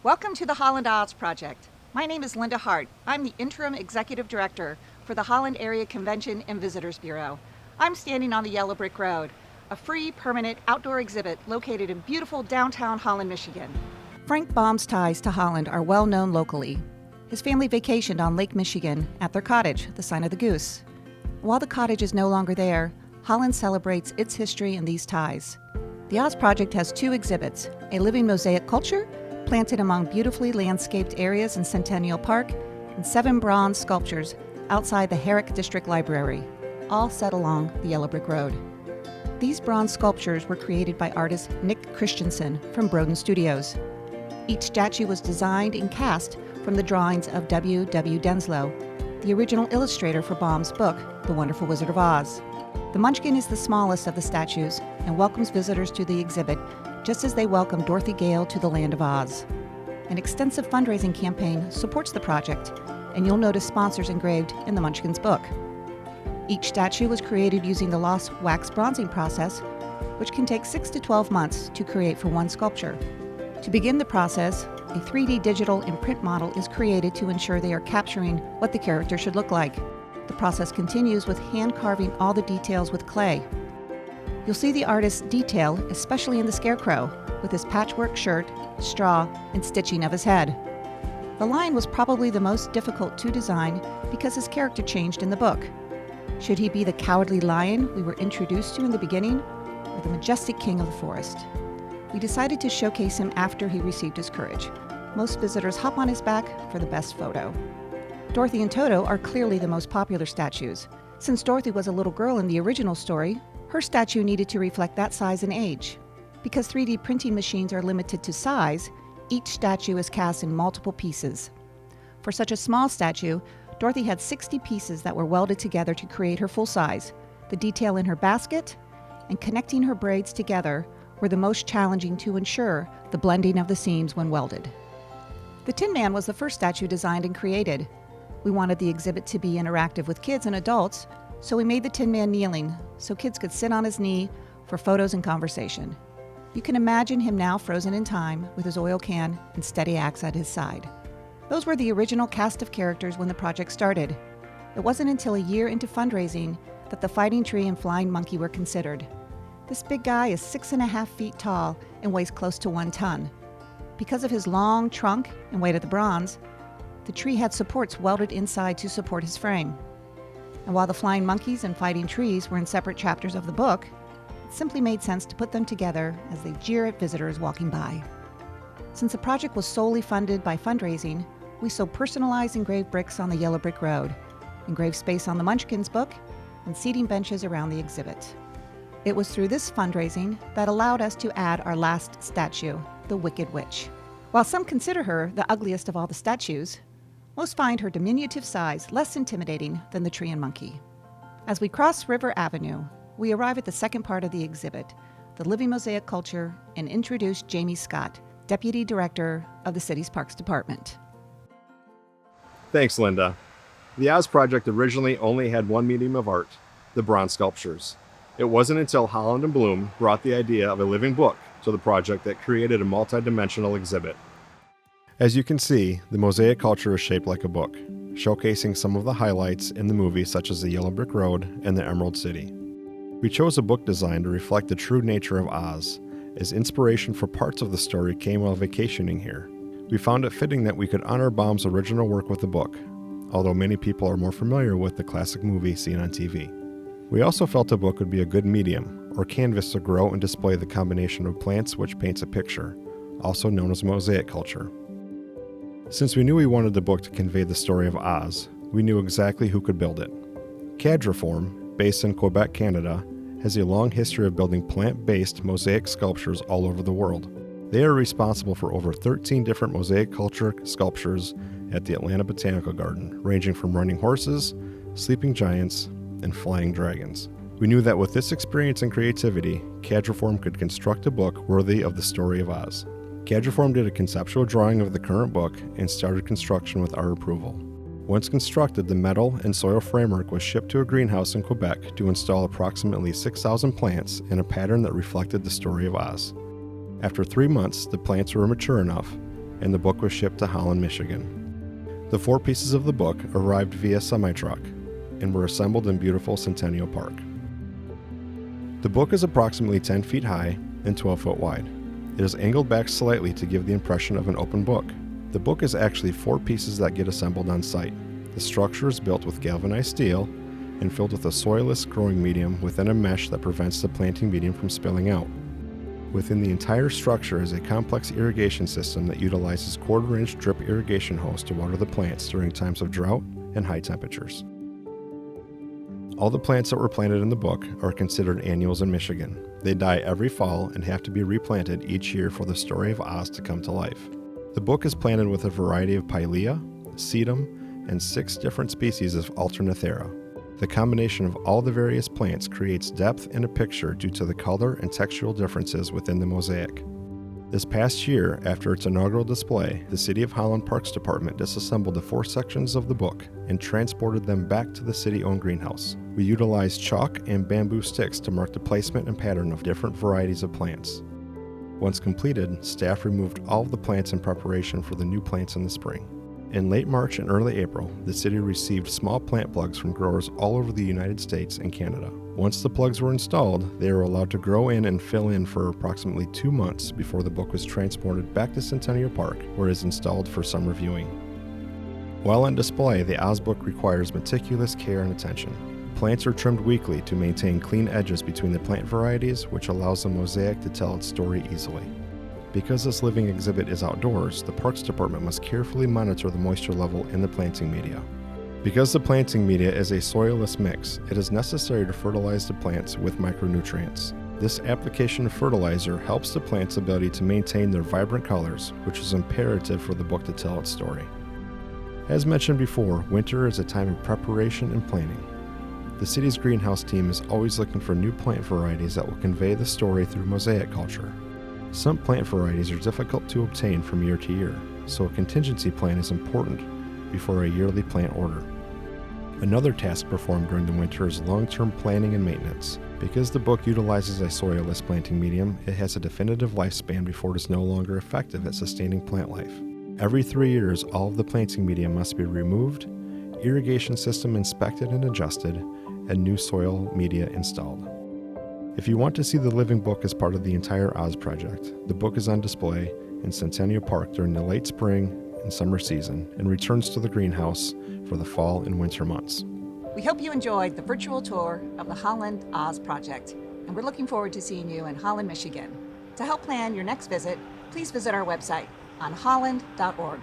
Welcome to the Holland OZ Project. My name is Linda Hart. I'm the Interim Executive Director for the Holland Area Convention and Visitors Bureau. I'm standing on the Yellow Brick Road, a free, permanent outdoor exhibit located in beautiful downtown Holland, Michigan. Frank Baum's ties to Holland are well known locally. His family vacationed on Lake Michigan at their cottage, the Sign of the Goose. While the cottage is no longer there, Holland celebrates its history and these ties. The Oz Project has two exhibits, a living mosaic culture planted among beautifully landscaped areas in Centennial Park, and 7 bronze sculptures outside the Herrick District Library, all set along the Yellow Brick Road. These bronze sculptures were created by artist Nick Christensen from Broden Studios. Each statue was designed and cast from the drawings of W. W. Denslow, the original illustrator for Baum's book, The Wonderful Wizard of Oz. The Munchkin is the smallest of the statues and welcomes visitors to the exhibit just as they welcome Dorothy Gale to the Land of Oz. An extensive fundraising campaign supports the project, and you'll notice sponsors engraved in the Munchkin's book. Each statue was created using the lost wax bronzing process, which can take 6 to 12 months to create for one sculpture. To begin the process, a 3D digital imprint model is created to ensure they are capturing what the character should look like. The process continues with hand carving all the details with clay. You'll see the artist's detail, especially in the scarecrow, with his patchwork shirt, straw, and stitching of his head. The lion was probably the most difficult to design because his character changed in the book. Should he be the cowardly lion we were introduced to in the beginning, or the majestic king of the forest? We decided to showcase him after he received his courage. Most visitors hop on his back for the best photo. Dorothy and Toto are clearly the most popular statues. Since Dorothy was a little girl in the original story, her statue needed to reflect that size and age. Because 3D printing machines are limited to size, each statue is cast in multiple pieces. For such a small statue, Dorothy had 60 pieces that were welded together to create her full size. The detail in her basket and connecting her braids together were the most challenging to ensure the blending of the seams when welded. The Tin Man was the first statue designed and created. We wanted the exhibit to be interactive with kids and adults, so we made the Tin Man kneeling so kids could sit on his knee for photos and conversation. You can imagine him now frozen in time with his oil can and steady axe at his side. Those were the original cast of characters when the project started. It wasn't until a year into fundraising that the fighting tree and flying monkey were considered. This big guy is 6.5 feet tall and weighs close to 1 ton. Because of his long trunk and weight of the bronze, the tree had supports welded inside to support his frame. And while the flying monkeys and fighting trees were in separate chapters of the book, it simply made sense to put them together as they jeer at visitors walking by. Since the project was solely funded by fundraising, we sewed personalized engraved bricks on the Yellow Brick Road, engraved space on the Munchkin's book, and seating benches around the exhibit. It was through this fundraising that allowed us to add our last statue, the Wicked Witch. While some consider her the ugliest of all the statues, most find her diminutive size less intimidating than the tree and monkey. As we cross River Avenue, we arrive at the second part of the exhibit, the living mosaic culture, and introduce Jamie Scott, Deputy Director of the city's Parks Department. Thanks, Linda. The Oz Project originally only had one medium of art, the bronze sculptures. It wasn't until Holland and Bloom brought the idea of a living book to the project that created a multi-dimensional exhibit. As you can see, the mosaic culture is shaped like a book, showcasing some of the highlights in the movie such as the Yellow Brick Road and the Emerald City. We chose a book design to reflect the true nature of Oz, as inspiration for parts of the story came while vacationing here. We found it fitting that we could honor Baum's original work with the book, although many people are more familiar with the classic movie seen on TV. We also felt a book would be a good medium, or canvas to grow and display the combination of plants which paints a picture, also known as mosaic culture. Since we knew we wanted the book to convey the story of Oz, we knew exactly who could build it. Cadreform, based in Quebec, Canada, has a long history of building plant-based mosaic sculptures all over the world. They are responsible for over 13 different mosaic culture sculptures at the Atlanta Botanical Garden, ranging from running horses, sleeping giants, and flying dragons. We knew that with this experience and creativity, Cadreform could construct a book worthy of the story of Oz. Cadreform did a conceptual drawing of the current book and started construction with our approval. Once constructed, the metal and soil framework was shipped to a greenhouse in Quebec to install approximately 6,000 plants in a pattern that reflected the story of Oz. After 3 months, the plants were mature enough, and the book was shipped to Holland, Michigan. The 4 pieces of the book arrived via semi-truck and were assembled in beautiful Centennial Park. The book is approximately 10 feet high and 12 foot wide. It is angled back slightly to give the impression of an open book. The book is actually 4 pieces that get assembled on site. The structure is built with galvanized steel and filled with a soilless growing medium within a mesh that prevents the planting medium from spilling out. Within the entire structure is a complex irrigation system that utilizes 1/4-inch drip irrigation hose to water the plants during times of drought and high temperatures. All the plants that were planted in the book are considered annuals in Michigan. They die every fall and have to be replanted each year for the story of Oz to come to life. The book is planted with a variety of Pilea, Sedum, and 6 different species of Alternathera. The combination of all the various plants creates depth in a picture due to the color and textural differences within the mosaic. This past year, after its inaugural display, the City of Holland Parks Department disassembled the 4 sections of the book and transported them back to the city-owned greenhouse. We utilized chalk and bamboo sticks to mark the placement and pattern of different varieties of plants. Once completed, staff removed all of the plants in preparation for the new plants in the spring. In late March and early April, the city received small plant plugs from growers all over the United States and Canada. Once the plugs were installed, they were allowed to grow in and fill in for approximately 2 months before the book was transported back to Centennial Park, where it is installed for summer viewing. While on display, the Oz book requires meticulous care and attention. Plants are trimmed weekly to maintain clean edges between the plant varieties, which allows the mosaic to tell its story easily. Because this living exhibit is outdoors, the Parks Department must carefully monitor the moisture level in the planting media. Because the planting media is a soilless mix, it is necessary to fertilize the plants with micronutrients. This application of fertilizer helps the plant's ability to maintain their vibrant colors, which is imperative for the book to tell its story. As mentioned before, winter is a time of preparation and planning. The city's greenhouse team is always looking for new plant varieties that will convey the story through mosaic culture. Some plant varieties are difficult to obtain from year to year, so a contingency plan is important before a yearly plant order. Another task performed during the winter is long-term planning and maintenance. Because the book utilizes a soilless planting medium, it has a definitive lifespan before it is no longer effective at sustaining plant life. Every 3 years, all of the planting media must be removed, irrigation system inspected and adjusted, and new soil media installed. If you want to see the living book as part of the entire Oz project, the book is on display in Centennial Park during the late spring and summer season and returns to the greenhouse for the fall and winter months. We hope you enjoyed the virtual tour of the Holland OZ Project, and we're looking forward to seeing you in Holland, Michigan. To help plan your next visit, please visit our website on holland.org.